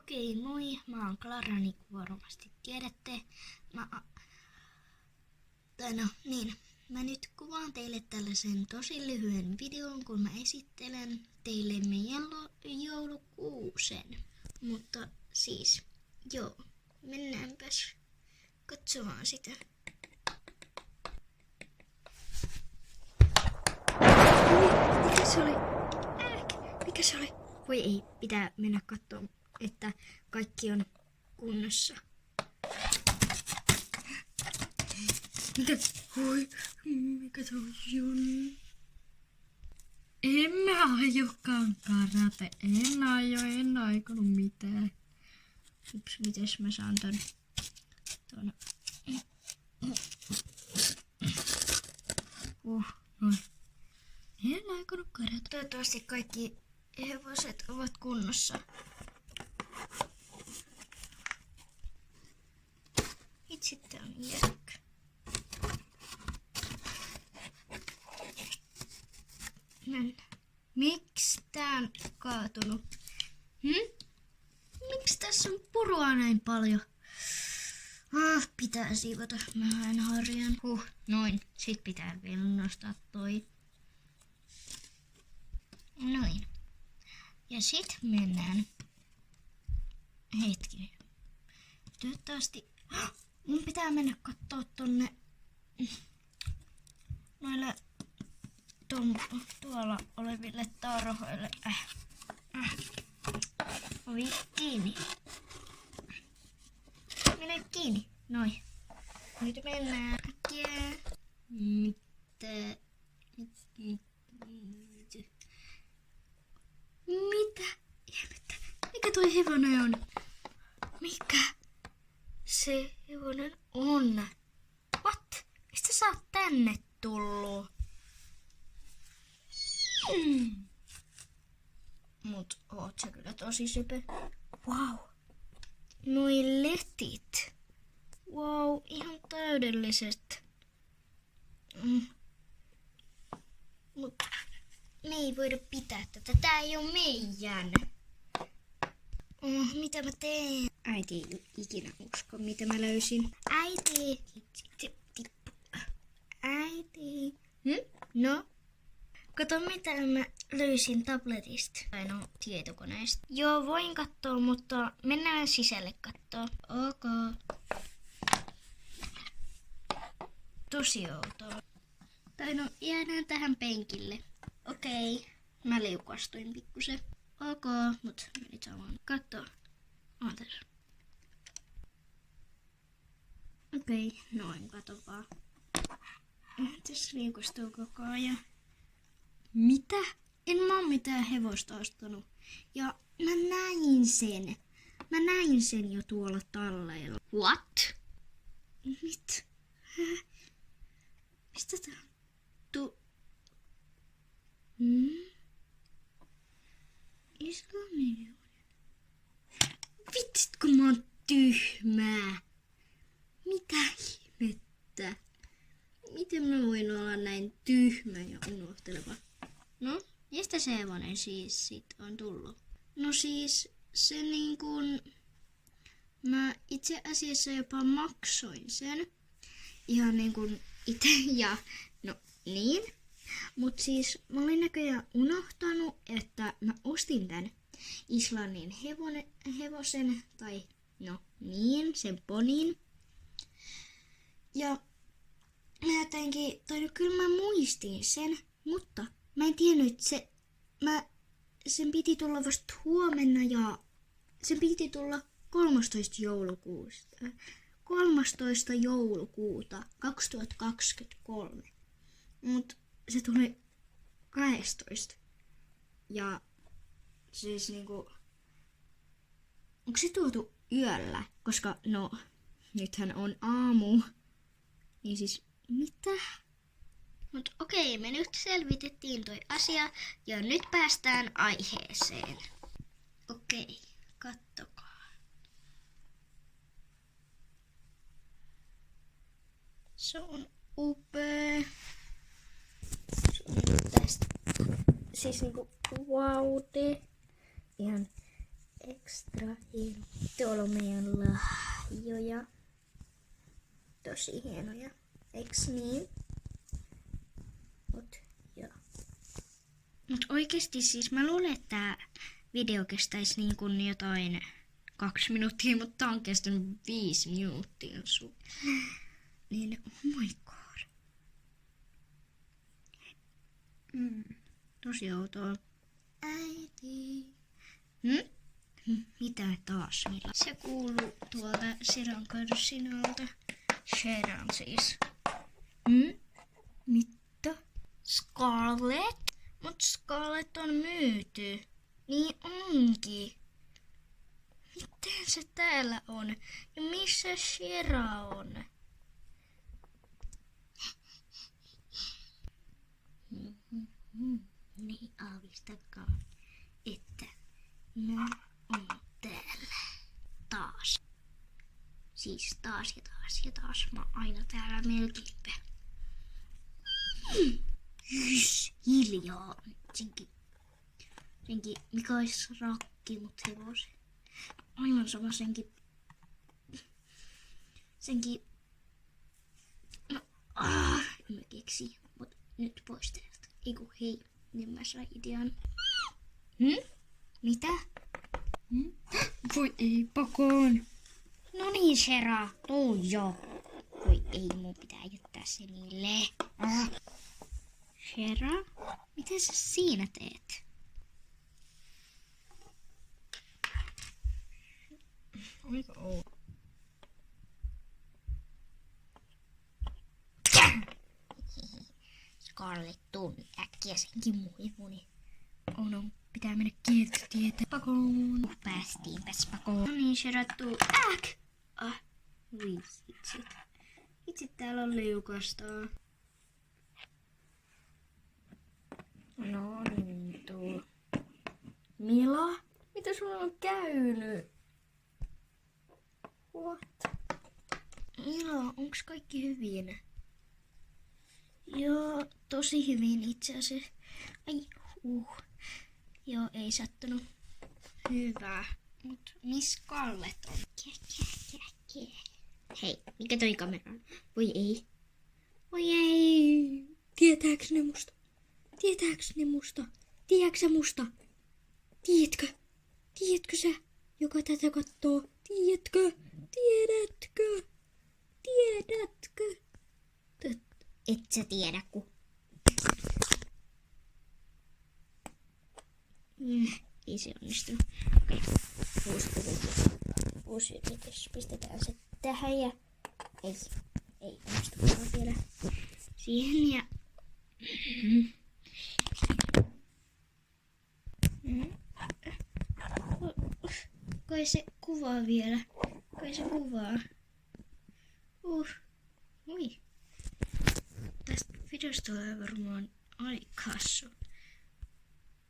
Okei, moi, mä oon Klara, niin kuin varmasti tiedätte. Mä nyt kuvaan teille tällaisen tosi lyhyen videon, kun mä esittelen teille meidän joulukuusen. Mutta siis, joo, mennäänpäs katsomaan sitä. Mikä se oli? Mikä se oli? Voi ei, pitää mennä katsomaan, että kaikki on kunnossa. Mitä? Oi, mikä se on? En mä aiokaan karate. En aikonut mitään. Ups, mites mä saan ton. Noin. En aikonut karate. Toivottavasti kaikki hevoset ovat kunnossa. Itse tää on jäykkä. Miksi tää on kaatunut? Miksi tässä on purua näin paljon? Pitää siivota. Mä en harjan. Noin. Sit pitää vielä nostaa toi. Noin. Ja sit mennään. Hetkinen. Toivottavasti. Mun pitää mennä kattoo tonne noille tuolla oleville tarhoille. Ovi kiinni. Mene kiinni. Noin. Nyt mennään. Mitä? Ihmettä. Mikä toi hevonen on? Mikä se hevonen on? What? Mistä sä oot tänne tullut? Mut oot sä kyllä tosi söpö. Wow. Noi letit. Wow, ihan täydelliset. Mut me ei voida pitää tätä. Tää ei oo meidän. Mitä mä teen? Äiti ei ikinä usko, mitä mä löysin. Äiti. Äiti. No? Kato, mitä mä löysin tabletista. Tai no, tietokoneesta. Joo, voin katsoa, mutta mennään sisälle kattoo. Ok. Tosi outoa. Tai no, jäädään tähän penkille. Okei. Mä liukastuin pikkusen. Ok, mut menit samaan. Katso. Ootas. Okei, noin, kato vaan. Tässä liukastuu koko ajan. Mitä? En mä oo mitään hevosta ostanut. Ja mä näin sen jo tuolla talleilla. What? Mit? Mistä tää on? Islannin. Vitsit kun mä oon tyhmää. Mitä ihmettä? Miten mä voin olla näin tyhmä ja unohteleva? No, mistä se hevonen siis sit on tullut? No siis se niin kuin mä itse asiassa jopa maksoin sen. Ihan niin kuin itse ja no niin. Mut siis mä olin näköjään unohtanut, että mä ostin tän Islannin hevosen tai no niin, sen ponin. Ja mä jotenkin, tai no kyllä mä muistin sen, mutta mä en tiennyt, että sen piti tulla vasta huomenna ja sen piti tulla 13. joulukuuta 2023. Mut se tuli 12. Ja siis niinku, onko se tuotu yöllä? Koska no, nythän on aamu. Niin siis, mitä? Mut okei, me nyt selvitettiin toi asia ja nyt päästään aiheeseen. Okei, kattokaa. Se on upea. Se on tästä. Siis niinku vaude. Ihan ekstra hieno. Tuolla on meidän lahjoja. Tosi hienoja. Eiks niin? Mut oikeesti siis mä luulen, että tää video kestäisi niin kuin jotain 2 minuuttia, mutta tää on kestänyt 5 minuuttia. Niin, oh my god. Tosi outoa. Äiti. Mitä taas? Se kuuluu tuolta Sheran karsinalta. Sheran siis. Mitä? Scarlett? Mut Scarlett on myyty. Niin onkin. Miten se täällä on? Ja missä Shera on? Niin aavistakaa, että mä oon täällä. Taas. Siis taas ja taas ja taas. Mä oon aina täällä melkeinpä. Hiljaa. Senkin, mikä olisi rakki, mut hevosen. Aivan sama senkin. No, en mä keksi, mut nyt pois täältä. Eiku hei, niin mä sain idean. Mitä? Voi ei pakoon. No niin, Shera, tuu jo. Voi ei, mun pitää jättää se niille. Shera, mitä sä siinä teet? Oliko outo? Scarlett, tuu nyt äkkiä senkin muni. Oh no, pitää mennä kiertotietä pakoon. Päästiinpäs pakoon. No niin, Shera, tuu Itse täällä on liukasta. No niin, tuu. Mila? Mitä sulla on käynyt? What? Mila, onks kaikki hyvin? Joo, tosi hyvin itse asiassa. Joo, ei sattunut. Hyvä. Mut miss Scarlett on? Hei, mikä toi kamera on? Voi ei. Voi ei. Tietääks ne musta? Tiedätkö sä musta? Tiedätkö? Tiedätkö sä, joka tätä kattoo? Tiedätkö? Et sä tiedä, ku. Ei se onnistunut. Okei. Uusi yritys. Pistetään se tähän ja... Ei onnistukaan vielä. Siihen ja... Kai se kuvaa vielä. Ui. Tästä videosta tulee varmaan aikaisu.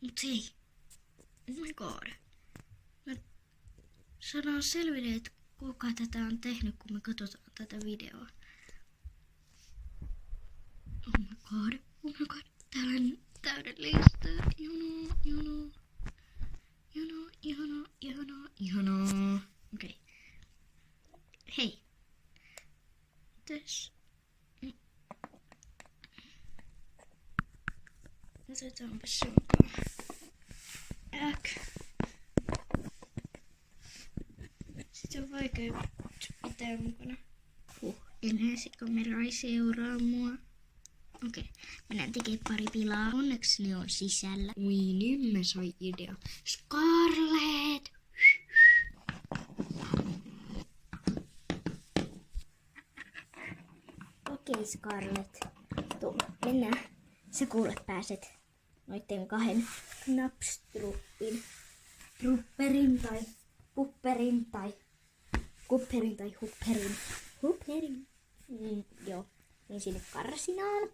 Mut hei. Oh my god. Me saadaan selville, että kuka tätä on tehnyt, kun me katsotaan tätä videoa. Oh my god. Täällä on täydellistä. Ihanaa. Okei. Hei. Mites? Otetaanpa sunkaan. Sitä on vaikea pitää mukana. Enää se kamera ei seuraa mua. Okei, mennään tekemään pari pilaa. Onneksi ne on sisällä. Ui, nyt mä sain idea. Scarlett! Okei, Scarlett. Tuu, mennään. Sä kuule pääset noitten 2 knapstruppin. Trupperin tai pupperin tai kupperin tai hupperin. Joo. Niin sinne karsinaan.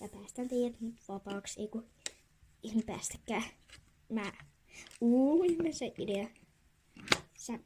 Ja päästään teidät nyt vapaaksi. Eiku ihan päästäkään. Mä se idea. Sä...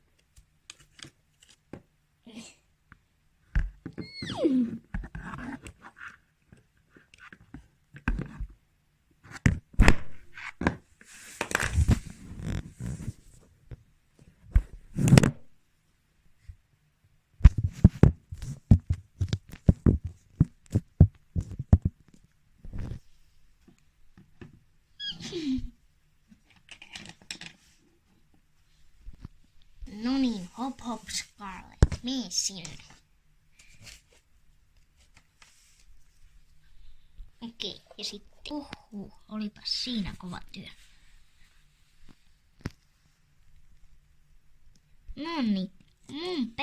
No niin, hop hop Scarlett, mene sinne. Okei, ja sitten olipas siinä kova työ. No niin, mun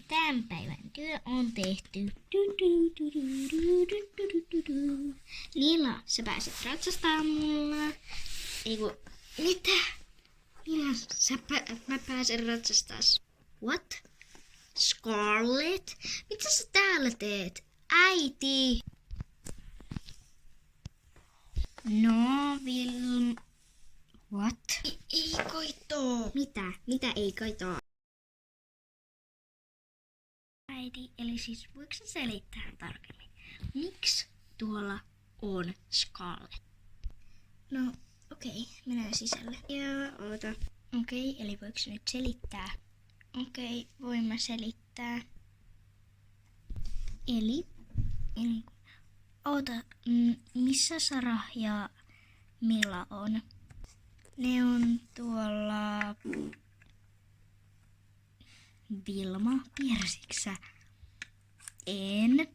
tämän päivän työ on tehty. Lila, sä pääset ratsastamaan mulla. Eiku, mitä? Lila, mä pääsen ratsastamaan. What? Scarlett? Mitä sä täällä teet? Äiti! No, What? Ei koitoo. Mitä? Mitä ei koitoo? Äiti, eli siis voiko sä selittää tarkemmin? Miksi tuolla on Scarlett? No, okei, mennään sisälle. Ja oota. Okei, eli voiko nyt selittää? Okei, voin mä selittää. Eli oota, missä Sara ja Milla on? Ne on tuolla... Vilma, tiesiksä? En.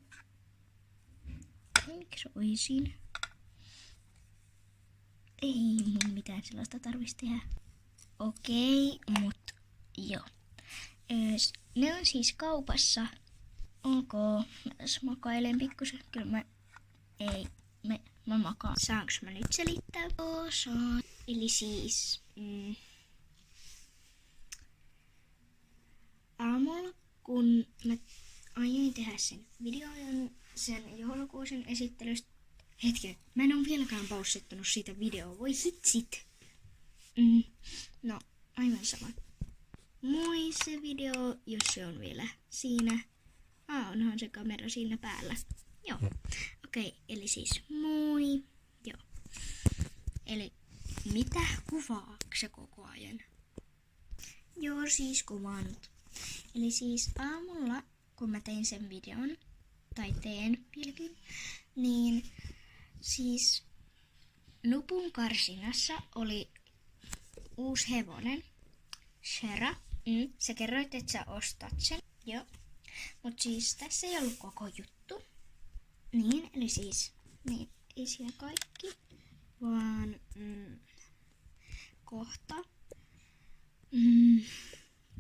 Miksi oisin? Ei mun mitään sellaista tarvitsisi tehdä. Okei, mut joo. Ne on siis kaupassa. Onko? Mä makailen pikkusen. Kyllä mä makaan. Saanko mä nyt selittää? Saan. Eli siis... aamulla, kun mä aion tehdä sen videon, sen joulukuusen esittelystä. Hetken, mä en oo vieläkään paussittanut siitä videoa. Voi hitsit. No, aivan sama. Moi se video, jos se on vielä siinä. Onhan se kamera siinä päällä. Joo. Okei, eli siis moi. Joo. Eli mitä kuvaako se koko ajan? Joo, siis kuvannut. Eli siis aamulla, kun mä tein sen videon, tai teen vieläkin, niin siis nupun karsinassa oli uusi hevonen, Shera. Sä kerroit, että sä ostat sen, joo. Mut siis tässä ei ollut koko juttu. Niin, eli siis, niin, ei siinä kaikki, vaan kohta,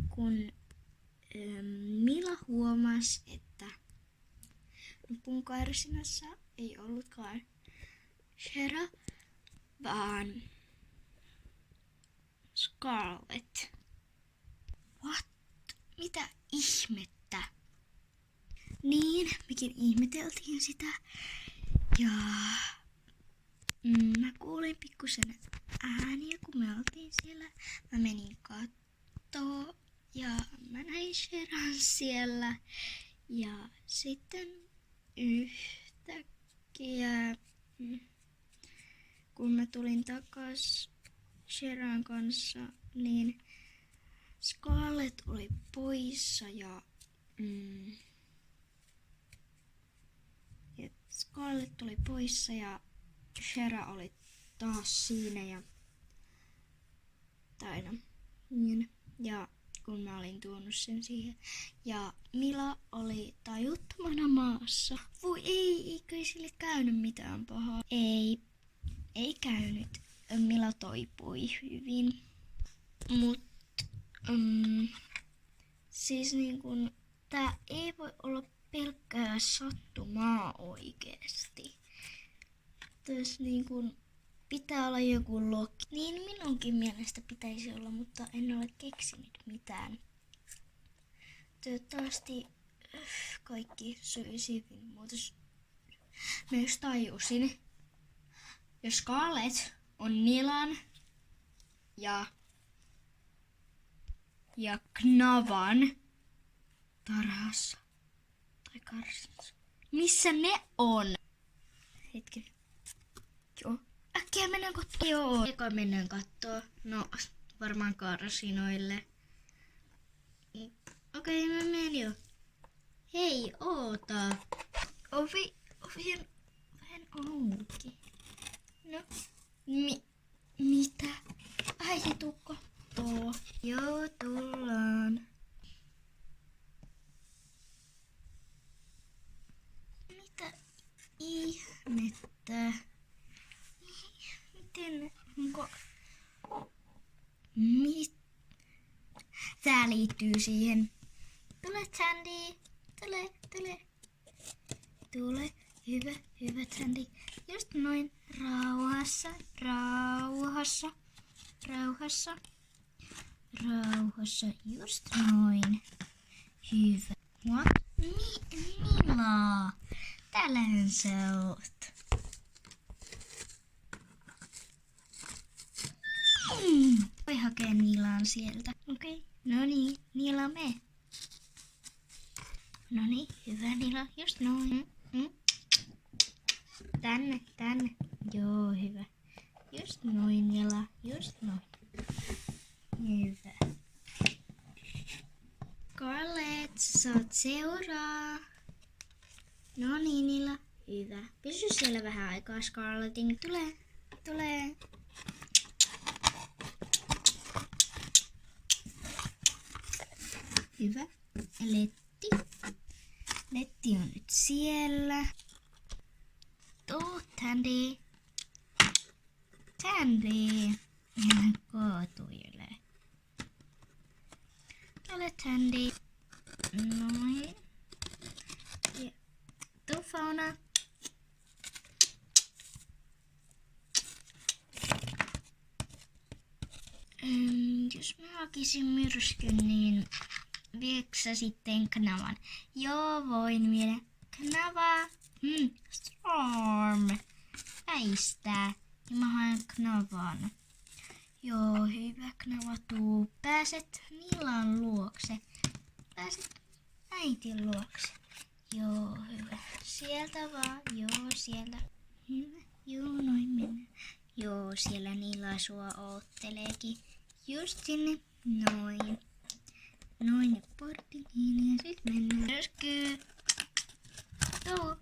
kun Mila huomasi, että nupun karsinassa ei ollutkaan Shera, vaan Scarlett. What? Mitä ihmettä? Niin, mekin ihmeteltiin sitä. Ja mä kuulin pikkusen ääniä, kun me oltiin siellä. Mä menin kattoo ja mä näin Sheran siellä. Ja sitten yhtäkkiä, kun mä tulin takas Sheran kanssa, niin Scarlett oli poissa ja Scarlett oli poissa ja Shera oli taas siinä ja niin. Ja kun mä olin tuonut sen siihen. Ja Mila oli tajuttomana maassa. Voi eikö sille käynyt mitään pahaa? Ei käynyt. Mila toipui hyvin. Mut siis niin kun tää ei voi olla pelkkää sattumaa oikeesti. Tässä niin kun pitää olla joku logi. Niin minunkin mielestä pitäisi olla, mutta en ole keksinyt mitään. Toivottavasti kaikki sujisi hyvin, mutta myös tajusin, jos Scarlett on Nilan ja Knavan tarhassa tai karsinassa. Missä ne on? Hetken. Joo. Äkkiä mennään kattoo. Joo. Eka mennään kattoo. No, varmaan karsinoille. Okei, mä menen jo. Hei, oota. Ovi on auki. No, mitä? Äiti, tuu kattoo. Joo, tullaan. Mitä ihmettä? Miten? Tää liittyy siihen. Tule, Sandy. Tule. Tule. Hyvä, Sandy. Just noin. Rauhassa. Just noin. Hyvä. What? Mila. Täällähän sä oot. Voi hakea Nilan sieltä. Okei. No niin, Nila me. No niin, hyvä Nila. Just noin. Tänne. Joo, hyvä. Just noin, Nila. Just noin. Hyvä. Scarlett, saat seuraa. No niin, Nila. Hyvä. Pysy siellä vähän aikaa, Scarlettin. Tule. Hyvä. Letti on nyt siellä. Tuu, Tandy. Hän kaatuilee. Tule, Tandy. Noin. Ja tuu, Fauna. Jos mä hakisin myrskyn, niin viekö sä sitten knavan? Joo, voin viedä. Knava. Storm. Väistää. Ja mä haen knavan. Joo, hyvä knava, tuu. Pääset Nilan luokse. Pääset äitin luokse. Joo, hyvä. Sieltä vaan. Joo, sieltä. Hyvä. Joo, noin mennään. Joo, siellä Nila sua ootteleekin. Just sinne. Noin. Noin ja portti kiinni ja sit mennään. Myrsky. Tule.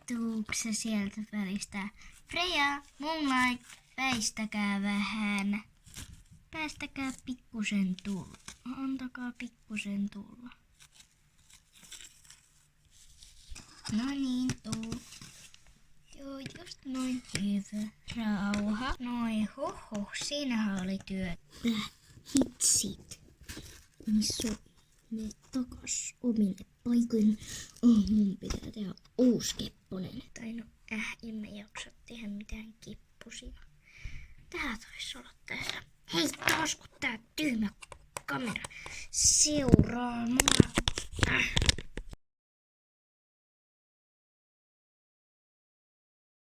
Tuuksä sieltä välistä? Freja, Moonlight, väistäkää vähän. Päästäkää pikkusen tulla. Antakaa pikkusen tulla. No niin, tuu. Joo, just noin. Hyvä. Rauha. Noin, siinähän oli työ. Hitsit. Missä me takas omille paikoille. Mun pitää tehdä uusi kepponen. Tai no, emme jaksa tehdä mitään kippusia. Tää taisi olla tässä. Hei taas kun tää tyhmä kamera seuraa mua.